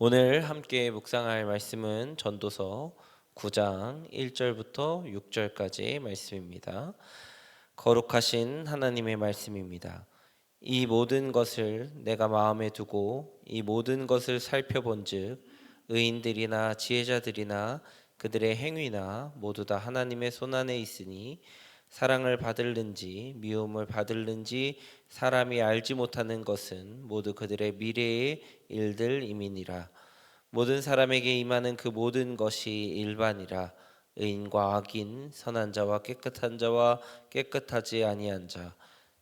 오늘 함께 묵상할 말씀은 전도서 9장 1절부터 6절까지 말씀입니다. 거룩하신 하나님의 말씀입니다. 이 모든 것을 내가 마음에 두고 이 모든 것을 살펴본즉 의인들이나 지혜자들이나 그들의 행위나 모두 다 하나님의 손안에 있으니 사랑을 받을는지 미움을 받을는지 사람이 알지 못하는 것은 모두 그들의 미래의 일들임이니라. 모든 사람에게 임하는 그 모든 것이 일반이라. 의인과 악인, 선한 자와 깨끗한 자와 깨끗하지 아니한 자,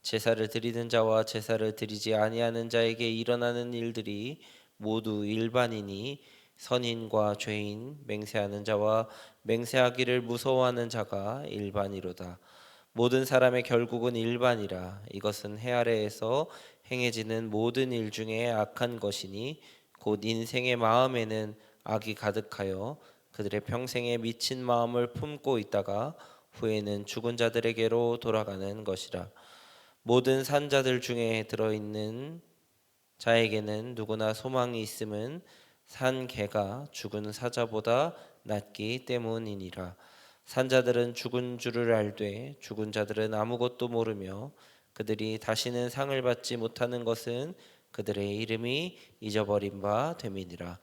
제사를 드리는 자와 제사를 드리지 아니하는 자에게 일어나는 일들이 모두 일반이니 선인과 죄인, 맹세하는 자와 맹세하기를 무서워하는 자가 일반이로다. 모든 사람의 결국은 일반이라. 이것은 해 아래에서 행해지는 모든 일 중에 악한 것이니 곧 인생의 마음에는 악이 가득하여 그들의 평생에 미친 마음을 품고 있다가 후에는 죽은 자들에게로 돌아가는 것이라. 모든 산자들 중에 들어있는 자에게는 누구나 소망이 있음은 산 개가 죽은 사자보다 낫기 때문이니라. 산자들은 죽은 줄을 알되 죽은 자들은 아무것도 모르며 그들이 다시는 상을 받지 못하는 것은 그들의 이름이 잊어버린 바 됨이니라.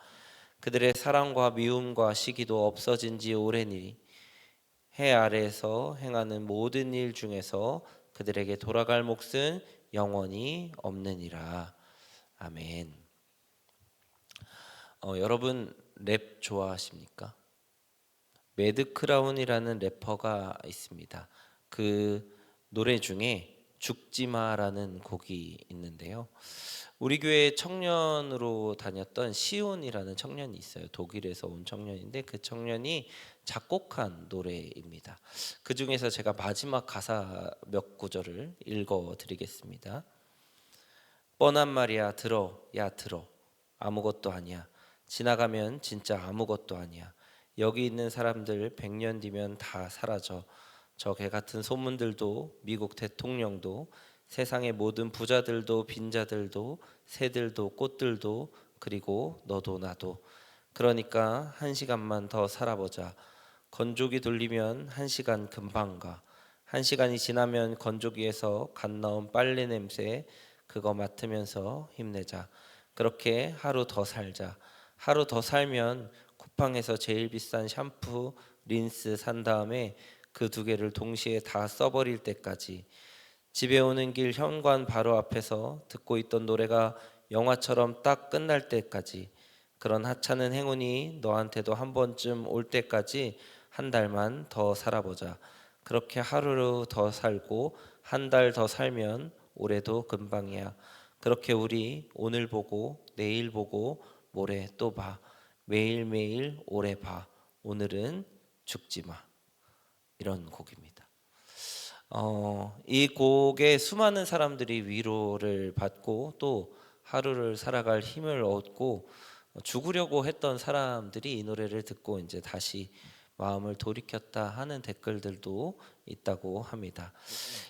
그들의 사랑과 미움과 시기도 없어진 지 오래니 해 아래에서 행하는 모든 일 중에서 그들에게 돌아갈 몫은 영원히 없느니라. 아멘. 여러분 랩 좋아하십니까? 매드크라운이라는 래퍼가 있습니다. 그 노래 중에 죽지마라는 곡이 있는데요. 우리 교회 청년으로 다녔던 시온이라는 청년이 있어요. 독일에서 온 청년인데 그 청년이 작곡한 노래입니다. 그 중에서 제가 마지막 가사 몇 구절을 읽어 드리겠습니다. 뻔한 말이야 들어 야 들어 아무것도 아니야. 지나가면 진짜 아무것도 아니야. 여기 있는 사람들 100년 뒤면 다 사라져. 저 개 같은 소문들도 미국 대통령도 세상의 모든 부자들도 빈자들도 새들도 꽃들도 그리고 너도 나도. 그러니까 1시간만 더 살아보자. 건조기 돌리면 1시간 금방 가. 1시간이 지나면 건조기에서 갓 나온 빨래 냄새 그거 맡으면서 힘내자. 그렇게 하루 더 살자. 하루 더 살면 쿠팡에서 제일 비싼 샴푸, 린스 산 다음에 그 두 개를 동시에 다 써버릴 때까지. 집에 오는 길 현관 바로 앞에서 듣고 있던 노래가 영화처럼 딱 끝날 때까지. 그런 하찮은 행운이 너한테도 한 번쯤 올 때까지 1달만 더 살아보자. 그렇게 하루 더 살고 1달 더 살면 올해도 금방이야. 그렇게 우리 오늘 보고 내일 보고 모레 또 봐. 매일매일 오래 봐. 오늘은 죽지 마. 이런 곡입니다. 이 곡에 수많은 사람들이 위로를 받고 또 하루를 살아갈 힘을 얻고 죽으려고 했던 사람들이 이 노래를 듣고 이제 다시 마음을 돌이켰다 하는 댓글들도 있다고 합니다.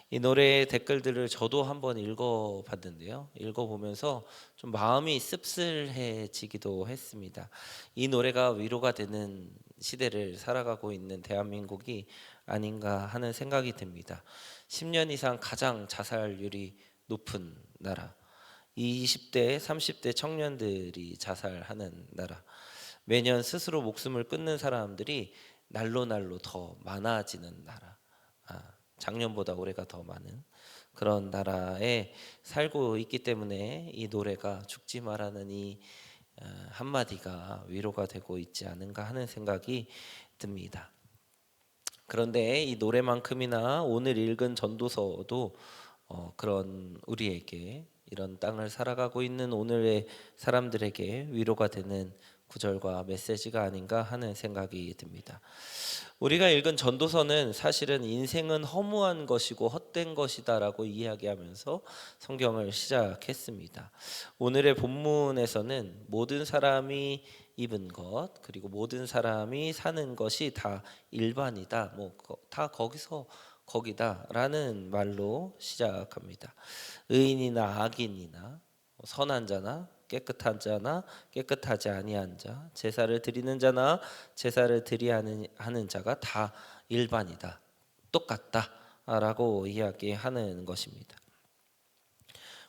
이 노래의 댓글들을 저도 한번 읽어봤는데요. 읽어보면서 좀 마음이 씁쓸해지기도 했습니다. 이 노래가 위로가 되는 시대를 살아가고 있는 대한민국이 아닌가 하는 생각이 듭니다. 10년 이상 가장 자살률이 높은 나라, 20대, 30대 청년들이 자살하는 나라, 매년 스스로 목숨을 끊는 사람들이 날로 날로 더 많아지는 나라, 작년보다 올해가 더 많은 그런 나라에 살고 있기 때문에 이 노래가 죽지 마라는 이 한마디가 위로가 되고 있지 않은가 하는 생각이 듭니다. 그런데 이 노래만큼이나 오늘 읽은 전도서도 그런 우리에게 이런 땅을 살아가고 있는 오늘의 사람들에게 위로가 되는 구절과 메시지가 아닌가 하는 생각이 듭니다. 우리가 읽은 전도서는 사실은 인생은 허무한 것이고 헛된 것이다라고 이야기하면서 성경을 시작했습니다. 오늘의 본문에서는 모든 사람이 입은 것 그리고 모든 사람이 사는 것이 다 일반이다. 다 거기서 거기다라는 말로 시작합니다. 의인이나 악인이나 선한 자나 깨끗한 자나 깨끗하지 아니한 자, 제사를 드리는 자나 제사를 하는 자가 다 일반이다, 똑같다라고 이야기하는 것입니다.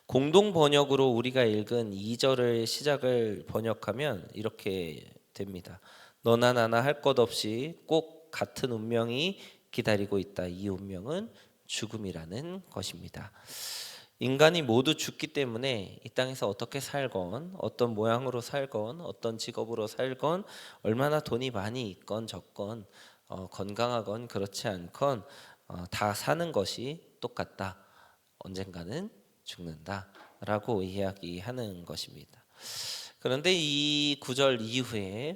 공동 번역으로 우리가 읽은 2절의 시작을 번역하면 이렇게 됩니다. 너나 나나 할 것 없이 꼭 같은 운명이 기다리고 있다. 이 운명은 죽음이라는 것입니다. 인간이 모두 죽기 때문에 이 땅에서 어떻게 살건, 어떤 모양으로 살건, 어떤 직업으로 살건, 얼마나 돈이 많이 있건 적건, 건강하건 그렇지 않건 다 사는 것이 똑같다. 언젠가는 죽는다라고 이야기하는 것입니다. 그런데 이 구절 이후에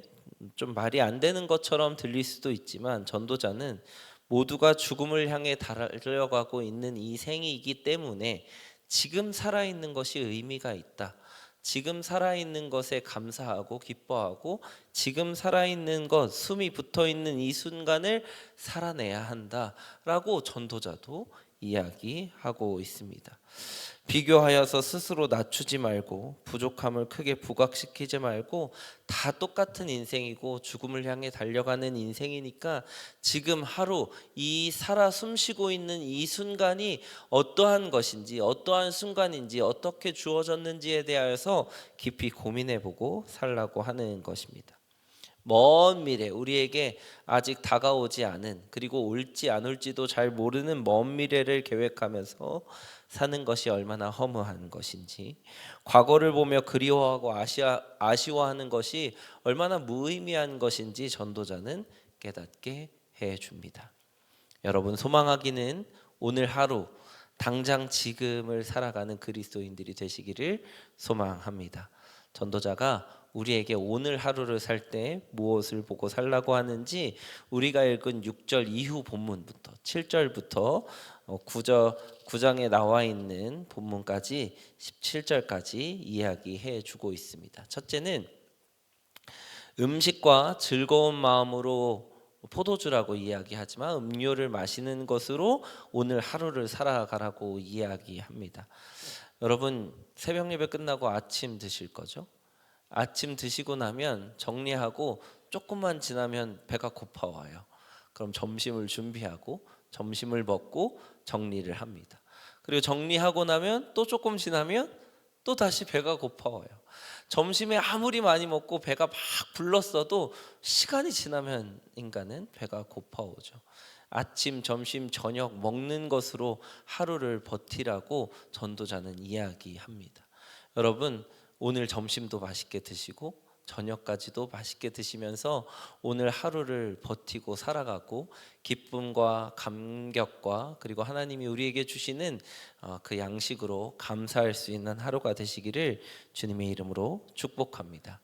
좀 말이 안 되는 것처럼 들릴 수도 있지만, 전도자는 모두가 죽음을 향해 달려가고 있는 이 생이기 때문에 지금 살아있는 것이 의미가 있다. 지금 살아있는 것에 감사하고 기뻐하고 지금 살아있는 것, 숨이 붙어있는 이 순간을 살아내야 한다라고 전도자도 이야기하고 있습니다. 비교하여서 스스로 낮추지 말고 부족함을 크게 부각시키지 말고, 다 똑같은 인생이고 죽음을 향해 달려가는 인생이니까 지금 하루 이 살아 숨쉬고 있는 이 순간이 어떠한 것인지, 어떠한 순간인지, 어떻게 주어졌는지에 대하여서 깊이 고민해보고 살라고 하는 것입니다. 먼 미래, 우리에게 아직 다가오지 않은, 그리고 올지 안 올지도 잘 모르는 먼 미래를 계획하면서 사는 것이 얼마나 허무한 것인지, 과거를 보며 그리워하고 아쉬워하는 것이 얼마나 무의미한 것인지 전도자는 깨닫게 해줍니다. 여러분, 소망하기는 오늘 하루 당장 지금을 살아가는 그리스도인들이 되시기를 소망합니다. 전도자가 우리에게 오늘 하루를 살 때 무엇을 보고 살라고 하는지 우리가 읽은 6절 이후 본문부터 7절부터 9장에 나와 있는 본문까지 17절까지 이야기해 주고 있습니다. 첫째는 음식과 즐거운 마음으로 포도주라고 이야기하지만 음료를 마시는 것으로 오늘 하루를 살아가라고 이야기합니다. 여러분, 새벽 예배 끝나고 아침 드실 거죠? 아침 드시고 나면 정리하고 조금만 지나면 배가 고파와요. 그럼 점심을 준비하고 점심을 먹고 정리를 합니다. 그리고 정리하고 나면 또 조금 지나면 또 다시 배가 고파와요. 점심에 아무리 많이 먹고 배가 막 불렀어도 시간이 지나면 인간은 배가 고파오죠. 아침, 점심, 저녁 먹는 것으로 하루를 버티라고 전도자는 이야기합니다. 여러분, 오늘 점심도 맛있게 드시고 저녁까지도 맛있게 드시면서 오늘 하루를 버티고 살아가고 기쁨과 감격과 그리고 하나님이 우리에게 주시는 그 양식으로 감사할 수 있는 하루가 되시기를 주님의 이름으로 축복합니다.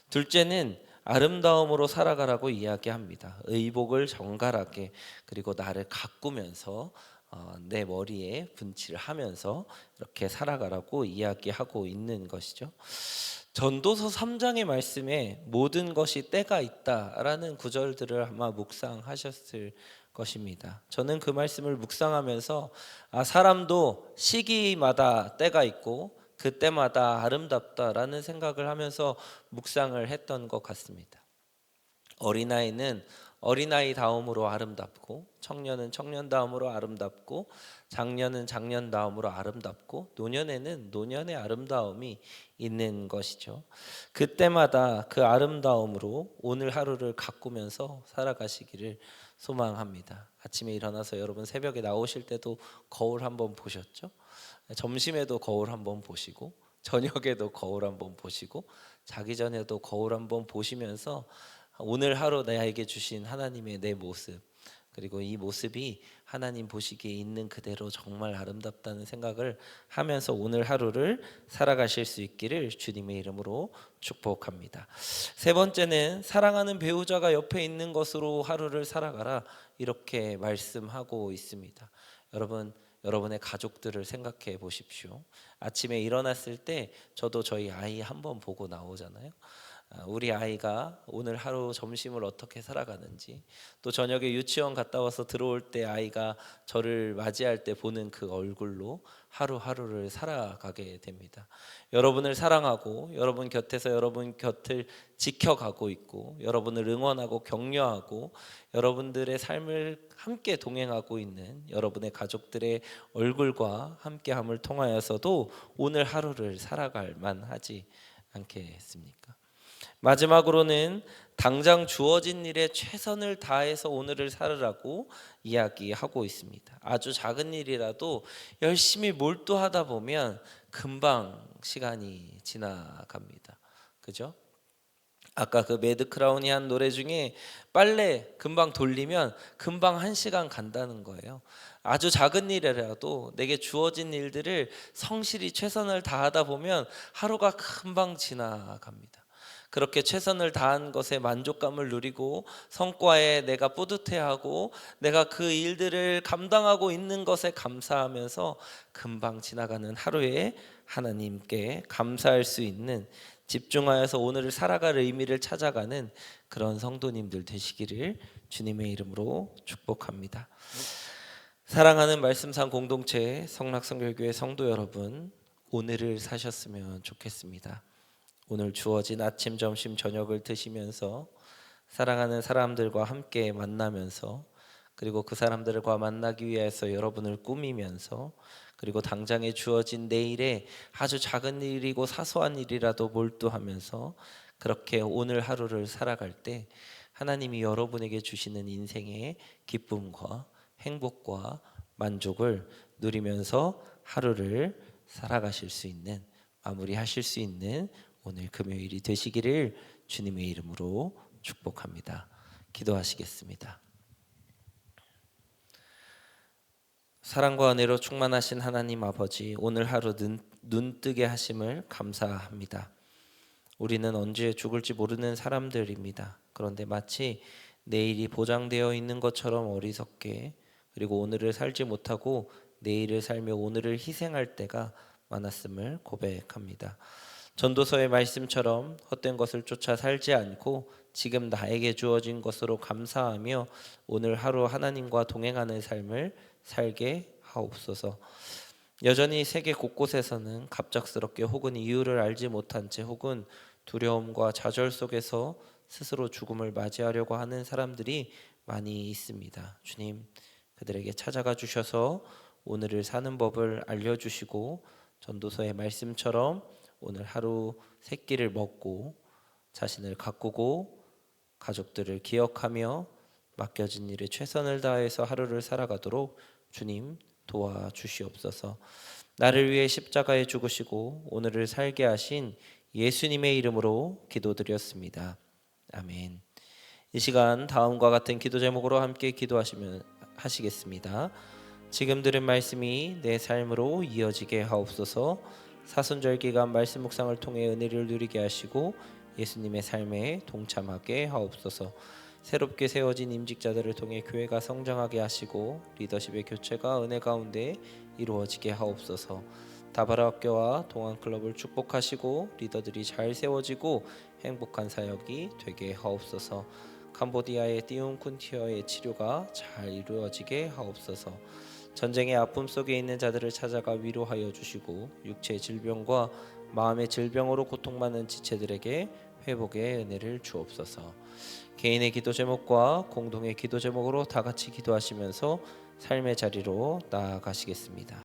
둘째는 아름다움으로 살아가라고 이야기합니다. 의복을 정갈하게, 그리고 나를 가꾸면서 내 머리에 분칠을 하면서 이렇게 살아가라고 이야기하고 있는 것이죠. 전도서 3장의 말씀에 모든 것이 때가 있다라는 구절들을 아마 묵상하셨을 것입니다. 저는 그 말씀을 묵상하면서 사람도 시기마다 때가 있고 그때마다 아름답다라는 생각을 하면서 묵상을 했던 것 같습니다. 어린아이는 어린아이 다음으로 아름답고, 청년은 청년 다음으로 아름답고, 장년은 장년 다음으로 아름답고, 노년에는 노년의 아름다움이 있는 것이죠. 그때마다 그 아름다움으로 오늘 하루를 가꾸면서 살아가시기를 소망합니다. 아침에 일어나서 여러분 새벽에 나오실 때도 거울 한번 보셨죠? 점심에도 거울 한번 보시고, 저녁에도 거울 한번 보시고, 자기 전에도 거울 한번 보시면서 오늘 하루 나에게 주신 하나님의 내 모습, 그리고 이 모습이 하나님 보시기에 있는 그대로 정말 아름답다는 생각을 하면서 오늘 하루를 살아가실 수 있기를 주님의 이름으로 축복합니다. 세 번째는 사랑하는 배우자가 옆에 있는 것으로 하루를 살아가라, 이렇게 말씀하고 있습니다. 여러분, 여러분의 가족들을 생각해 보십시오. 아침에 일어났을 때 저도 저희 아이 한번 보고 나오잖아요. 우리 아이가 오늘 하루 점심을 어떻게 살아가는지, 또 저녁에 유치원 갔다 와서 들어올 때 아이가 저를 맞이할 때 보는 그 얼굴로 하루하루를 살아가게 됩니다. 여러분을 사랑하고 여러분 곁에서 여러분 곁을 지켜가고 있고, 여러분을 응원하고 격려하고 여러분들의 삶을 함께 동행하고 있는 여러분의 가족들의 얼굴과 함께함을 통하여서도 오늘 하루를 살아갈 만하지 않겠습니까? 마지막으로는 당장 주어진 일에 최선을 다해서 오늘을 살으라고 이야기하고 있습니다. 아주 작은 일이라도 열심히 몰두하다 보면 금방 시간이 지나갑니다. 그죠? 아까 그 매드 크라운이 한 노래 중에 빨래 금방 돌리면 금방 1시간 간다는 거예요. 아주 작은 일이라도 내게 주어진 일들을 성실히 최선을 다하다 보면 하루가 금방 지나갑니다. 그렇게 최선을 다한 것에 만족감을 누리고 성과에 내가 뿌듯해하고 내가 그 일들을 감당하고 있는 것에 감사하면서 금방 지나가는 하루에 하나님께 감사할 수 있는, 집중하여서 오늘을 살아갈 의미를 찾아가는 그런 성도님들 되시기를 주님의 이름으로 축복합니다. 사랑하는 말씀상 공동체 성락성결교회 성도 여러분, 오늘을 사셨으면 좋겠습니다. 오늘 주어진 아침, 점심, 저녁을 드시면서 사랑하는 사람들과 함께 만나면서, 그리고 그 사람들과 만나기 위해서 여러분을 꾸미면서, 그리고 당장에 주어진 내일에 아주 작은 일이고 사소한 일이라도 몰두하면서 그렇게 오늘 하루를 살아갈 때 하나님이 여러분에게 주시는 인생의 기쁨과 행복과 만족을 누리면서 하루를 살아가실 수 있는, 마무리하실 수 있는 오늘 금요일이 되시기를 주님의 이름으로 축복합니다. 기도하시겠습니다. 사랑과 은혜로 충만하신 하나님 아버지, 오늘 하루 눈뜨게 하심을 감사합니다. 우리는 언제 죽을지 모르는 사람들입니다. 그런데 마치 내일이 보장되어 있는 것처럼 어리석게, 그리고 오늘을 살지 못하고 내일을 살며 오늘을 희생할 때가 많았음을 고백합니다. 전도서의 말씀처럼 헛된 것을 쫓아 살지 않고 지금 나에게 주어진 것으로 감사하며 오늘 하루 하나님과 동행하는 삶을 살게 하옵소서. 여전히 세계 곳곳에서는 갑작스럽게 혹은 이유를 알지 못한 채 혹은 두려움과 좌절 속에서 스스로 죽음을 맞이하려고 하는 사람들이 많이 있습니다. 주님, 그들에게 찾아가 주셔서 오늘을 사는 법을 알려주시고 전도서의 말씀처럼 오늘 하루 세 끼를 먹고 자신을 가꾸고 가족들을 기억하며 맡겨진 일에 최선을 다해서 하루를 살아가도록 주님 도와주시옵소서. 나를 위해 십자가에 죽으시고 오늘을 살게 하신 예수님의 이름으로 기도드렸습니다. 아멘. 이 시간 다음과 같은 기도 제목으로 함께 기도하시면 하시겠습니다. 지금 들은 말씀이 내 삶으로 이어지게 하옵소서. 사순절 기간 말씀 묵상을 통해 은혜를 누리게 하시고 예수님의 삶에 동참하게 하옵소서. 새롭게 세워진 임직자들을 통해 교회가 성장하게 하시고 리더십의 교체가 은혜 가운데 이루어지게 하옵소서. 다바라 학교와 동안클럽을 축복하시고 리더들이 잘 세워지고 행복한 사역이 되게 하옵소서. 캄보디아의 띠움쿤티어의 치료가 잘 이루어지게 하옵소서. 전쟁의 아픔 속에 있는 자들을 찾아가 위로하여 주시고 육체의 질병과 마음의 질병으로 고통받는 지체들에게 회복의 은혜를 주옵소서. 개인의 기도 제목과 공동의 기도 제목으로 다 같이 기도하시면서 삶의 자리로 나아가시겠습니다.